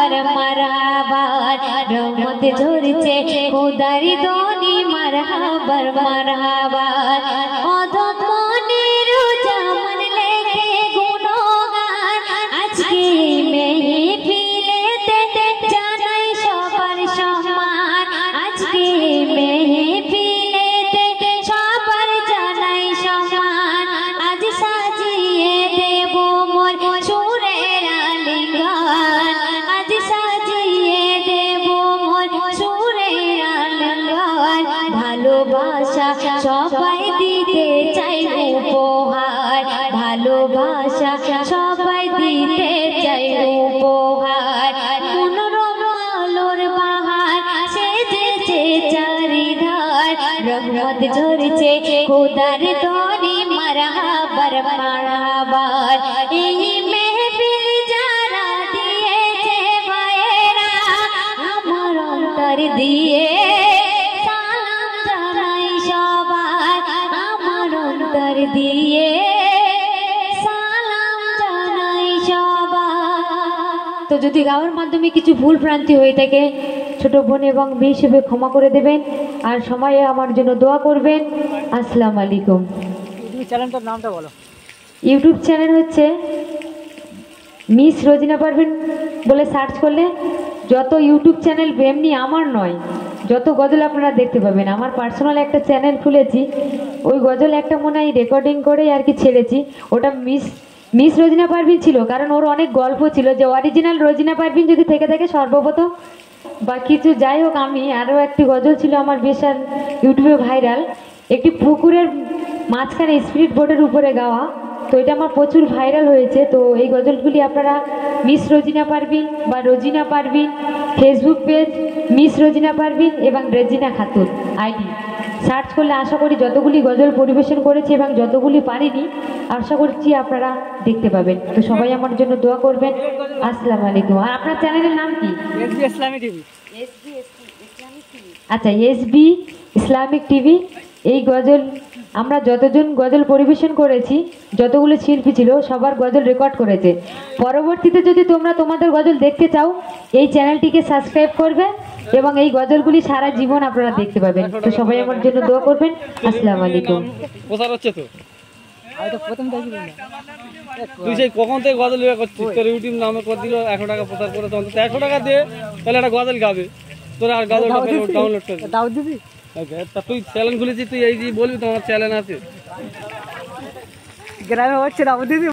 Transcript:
মারহাবার মারহাবার রহমত ঝরছে খোদার দনি মারহাবার মারহাবার অধম মনের জামান লেখে গুণগান আজকে মেহফিলেতে জানাই সবার সম্মান আজকে মেহফিলেতে সবার জানাই সম্মান আজ সাজিয়ে দেব মোর সুরের আলিঙ্গন আজ সাজিয়ে দেব মোর সুরের আলিঙ্গন ভালোবাসা সবাই দিতে চাই উপহার ভালোবাসা সবাই দিতে চাই উপহার মনোরম আলোর বাহার সেজেছে চারিধার রহমত ঝরছে খোদার দনি মারহাবার মারহাবার এই মেহফিল যারা দিয়েছে ভাইয়েরা আমার অন্তর দিয়ে সালাম জানাই সবার আমার অন্তর দিয়ে সালাম জানাই সবার। তো যদি গাওয়ার মাধ্যমে কিছু ভুল ভ্রান্তি হয়ে থাকে ছোট বোন এবং মেয়ে হিসেবে ক্ষমা করে দেবেন আর সময়ে আমার জন্য দোয়া করবেন। আসসালামু আলাইকুম। চ্যানেলটার নামটা বলো। ইউটিউব চ্যানেল হচ্ছে মিস রোজিনা পারভিন বলে সার্চ করলে যত ইউটিউব চ্যানেল এমনি আমার নয় যত গজল আপনারা দেখতে পাবেন। আমার পার্সোনাল একটা চ্যানেল খুলেছি, ওই গজল একটা মনে হয় রেকর্ডিং করে আর কি ছেড়েছি, ওটা মিস রোজিনা পারভিন ছিল কারণ ওর অনেক গল্প ছিল যে অরিজিনাল রোজিনা পারভিন যদি থেকে থাকে সর্বপ্রথম বা কিছু যাই হোক। আমি আরও একটি গজল ছিল আমার বিশাল ইউটিউবে ভাইরাল, একটি পুকুরের মাঝখানে স্পিড বোটের উপরে গাওয়া, তো এটা আমার প্রচুর ভাইরাল হয়েছে। তো এই গজলগুলি আপনারা মিস রোজিনা পারভিন বা Rozina Parvin Facebook page Miss Rozina Parvin এবং রেজিনা খাতুন আইডি সার্চ করলে আশা করি যতগুলি গজল পরিবেশন করেছি এবং যতগুলি পারিনি আশা করছি আপনারা দেখতে পাবেন। তো সবাই আমার জন্য দোয়া করবেন। আসসালামু আলাইকুম। আর আপনার চ্যানেলের নাম কি? আচ্ছা, এসবি ইসলামিক টিভি। এই গজল আমরা যতজন গজল পরিবেশন করেছি যতগুলো শিল্পী ছিল সবার গজল রেকর্ড করেছে। পরবর্তীতে যদি তোমরা তোমাদের গজল দেখতে চাও এই চ্যানেলটিকে সাবস্ক্রাইব করবে এবং এই গজলগুলি সারা জীবন আপনারা দেখতে পাবেন। তো সবাই আমার জন্য দোয়া করবেন। আসসালামু আলাইকুম। প্রচার হচ্ছে তো আমি তো প্রথম দেখি না তুই সেই কখন থেকে গজল বিক্রি করছিস, তোর ইউটিউব নামে করে দিল 100 টাকা প্রচার করে, তখন 100 টাকা দিয়ে তাহলে একটা গজল গাবে, তোর আর গজলটা ডাউনলোড করবি দাও দিবি। তা তুই চ্যানেল খুলেছিস, তুই এই যে বলবি তোমার চ্যানেল আছে গ্রামে হচ্ছে দাও দিবি।